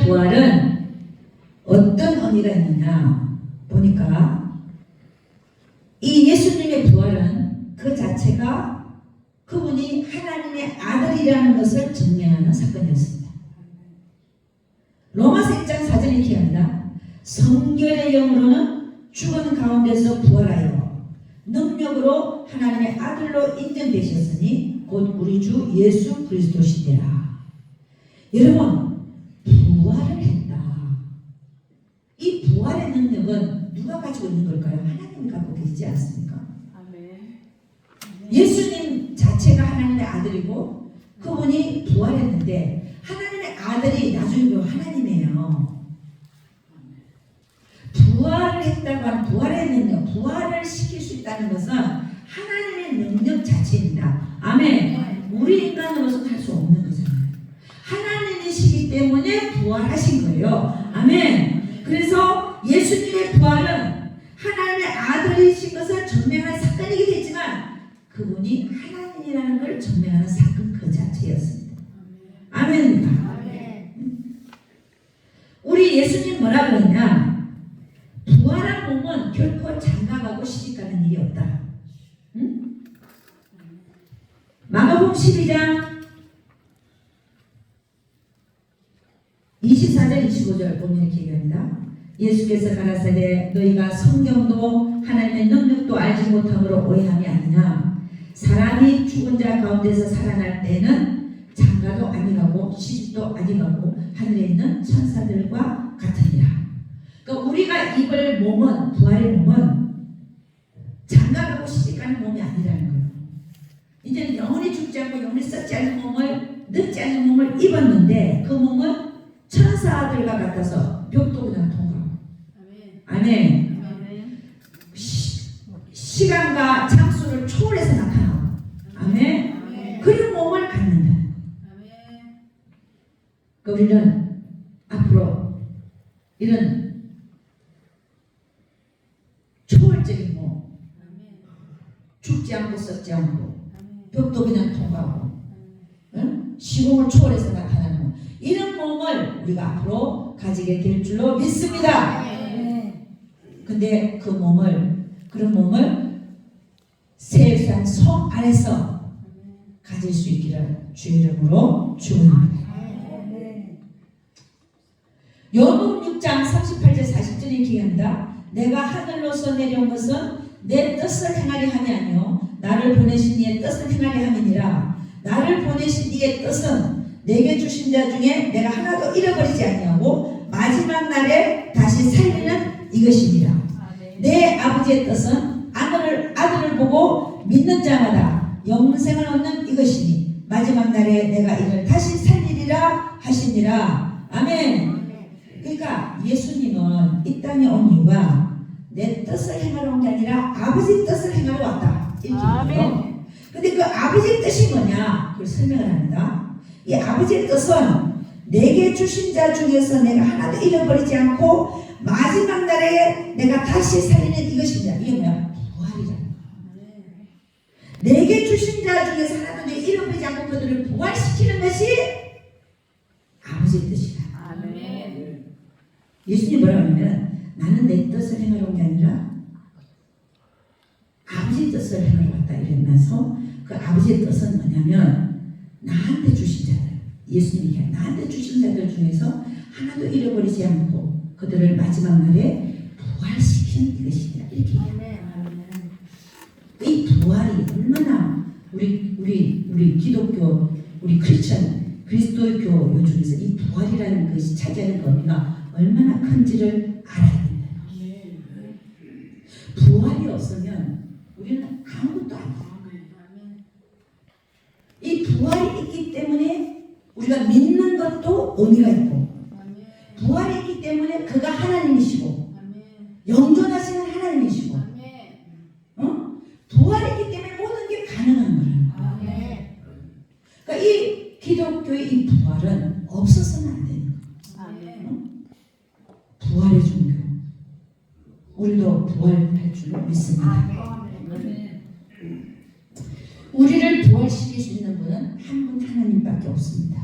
부활은 어떤 의미가 있느냐 보니까 이 예수님의 부활은 그 자체가 그분이 하나님의 아들이라는 것을 증명하는 사건이었습니다. 로마서 1장 4절에 이렇게 합니다. 성결의 영으로는 죽은 가운데서 부활하여 능력으로 하나님의 아들로 인정되셨으니 곧 우리 주 예수 그리스도시되라. 여러분, 부활을 했다. 이 부활의 능력은 누가 가지고 있는 걸까요? 하나님이 갖고 계시지 않습니까? 예수님 자체가 하나님의 아들이고 그분이 부활했는데 하나님의 아들이 나중에 하나님이에요. 부활을 했다고 하는 부활의 능력, 부활을 시킬 수 있다는 것은 하나님의 능력 자체입니다. 아멘. 우리 인간으로서는 할 수 없는 거잖아요. 하나님이시기 때문에 부활하신 거예요. 아멘. 그래서 예수님의 부활은 하나님의 아들이신 것을 증명하는 사건이긴 했지만 그분이 하나님이라는 걸 증명하는 사건 그 자체였습니다. 아멘입니다. 우리 예수님 뭐라 그러냐? 부활한 몸은 결코 장가가고 시집가는 일이 없다. 응? 마가복음 12장 24절 25절 보면 이렇게 얘기합니다. 예수께서 가라사대 너희가 성경도 하나님의 능력도 알지 못함으로 오해함이 아니냐. 사람이 죽은 자 가운데서 살아날 때는 장가도 아니가고 시집도 아니가고 하늘에 있는 천사들과 같으니라. 그러니까 우리가 입을 몸은, 부활의 몸은 장가가고 시집가는 몸이 아니라는 거예요. 이제는 영원히 죽지 않고 영원히 썩지 않는 몸을, 늙지 않는 몸을 입었는데 그 몸은 천사들과 같아서 벽도 그냥 통과하고. 아멘. 시간과 장소를 초월해서 나타나고. 아멘. 그런 몸을 갖는다. 그러니까 우리는 앞으로 이런 초월적인 몸, 죽지 않고 썩지 않고 벽도 그냥 통과하고, 응? 시공을 초월해서 나타나는 몸, 이런 몸을 우리가 앞으로 가지게 될 줄로 믿습니다. 근데 그 몸을, 그런 몸을 세상 성 안에서 가질 수 있기를 주 이름으로 축원합니다. 요한복음 6장 38절 40절에 이렇게 합니다. 내가 하늘로서 내려온 것은 내 뜻을 행하려 함이 아니요 나를 보내신 이의 뜻을 행하려 함이니라. 나를 보내신 이의 뜻은 내게 주신 자 중에 내가 하나도 잃어버리지 아니하고 마지막 날에 다시 살리는 이것이니라. 내 아버지의 뜻은 아들을 보고 믿는 자마다 영생을 얻는 이것이니 마지막 날에 내가 이를 다시 살리리라 하시니라. 아멘. 그러니까 예수님은 이 땅에 온 이유가 내 뜻을 행하러 온 게 아니라 아버지 뜻을 행하러 왔다. 이렇게 얘기해요. 근데 그 아버지의 뜻이 뭐냐? 그걸 설명을 합니다. 이 아버지의 뜻은 내게 주신 자 중에서 내가 하나도 잃어버리지 않고 마지막 날에 내가 다시 살리는 이것입니다. 이게 뭐야? 부활이잖아. 내게 주신 자 중에서 하나도 내가 잃어버리지 않고 그들을 부활시키는 것이 아버지의 뜻이다. 예수님 뭐라고 하냐면 나는 내 뜻을 행하러 온 게 아니라 아버지의 뜻을 행하러 왔다 이러면서 그 아버지의 뜻은 뭐냐면 나한테 주신 자들, 예수님이 얘기한 나한테 주신 자들 중에서 하나도 잃어버리지 않고 그들을 마지막 날에 부활시키는 이것이다. 이렇게 이 부활이 얼마나 우리 기독교, 우리 크리스천, 그리스도의 교회 중에서 이 부활이라는 것이 차지하는 의미가 얼마나 큰지를 알아야 된다. 부활이 없으면 우리는 아무것도 아니에요. 이 부활이 있기 때문에 우리가 믿는 것도 의미가 있고, 부활이 있기 때문에 그가 하나님이시고 영존하시는 하나님이시고, 부활이 있기 때문에 모든 게 가능한 거예요. 그러니까 이 기독교의 이 부활은 없어서는 안 되는 거예요. 부활의 종교, 우리도 부활할 줄 믿습니다. 우리를 부활시킬 수 있는 분은 한 분 하나님밖에 없습니다.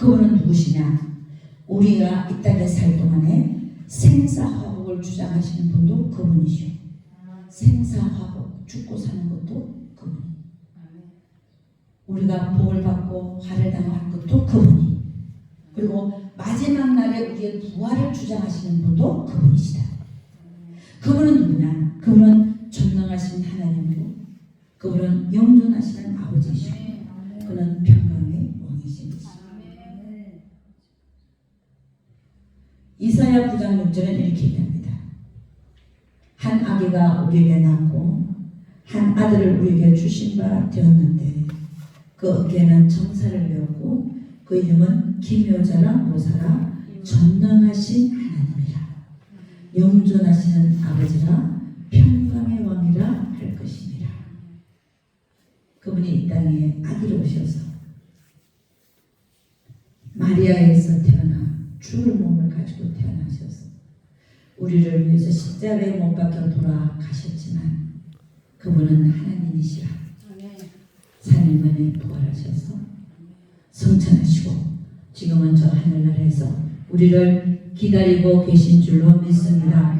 그분은 누구시냐? 우리가 이 땅에 살 동안에 생사화복을 주장하시는 분도 그분이시오. 생사화복, 죽고 사는 것도 그분이. 우리가 복을 받고 화를 당할 것도 그분이. 그리고 마지막 날에 우리의 부활을 주장하시는 분도 그분이시다. 그분은 누구냐? 그분은 전능하신 하나님이고 그분은 영존하시는 아버지시고 그는 평강의 왕이십니다. 이사야 9장 6절은 이렇게 얘기합니다. 한 아기가 우리에게 낳고 한 아들을 우리에게 주신 바 되었는데 그 어깨에는 정사를 메었고 그 이름은 기묘자라 모사라 전능하신 하나님이라 영존하시는 아버지라 평강의 왕이라 할 것입니다. 그분이 이 땅에 아기로 오셔서 마리아에서 태어나 죽을 몸을 가지고 태어나셔서 우리를 위해서 십자가에 못 박혀 돌아가셨지만 그분은 하나님이시라 3일 만에 부활하셔서 성천하시고 지금은 저 하늘나라에서 우리를 기다리고 계신 줄로 믿습니다.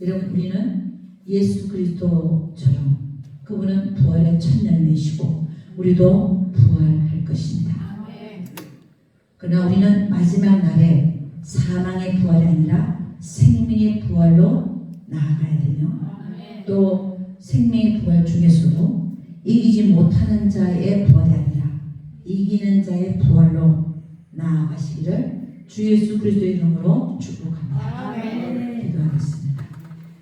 여러분 우리는 예수 그리스도처럼 그분은 부활의 첫 열매시고 우리도 부활할 것입니다. 그러나 우리는 마지막 날에 사망의 부활이 아니라 생명의 부활로 나아가야 되며 또 생명의 부활 중에서도 이기지 못하는 자의 부활이 아니라 이기는 자의 부활로 나아가시기를 주 예수 그리스도의 이름으로 축복합니다. 기도하겠습니다.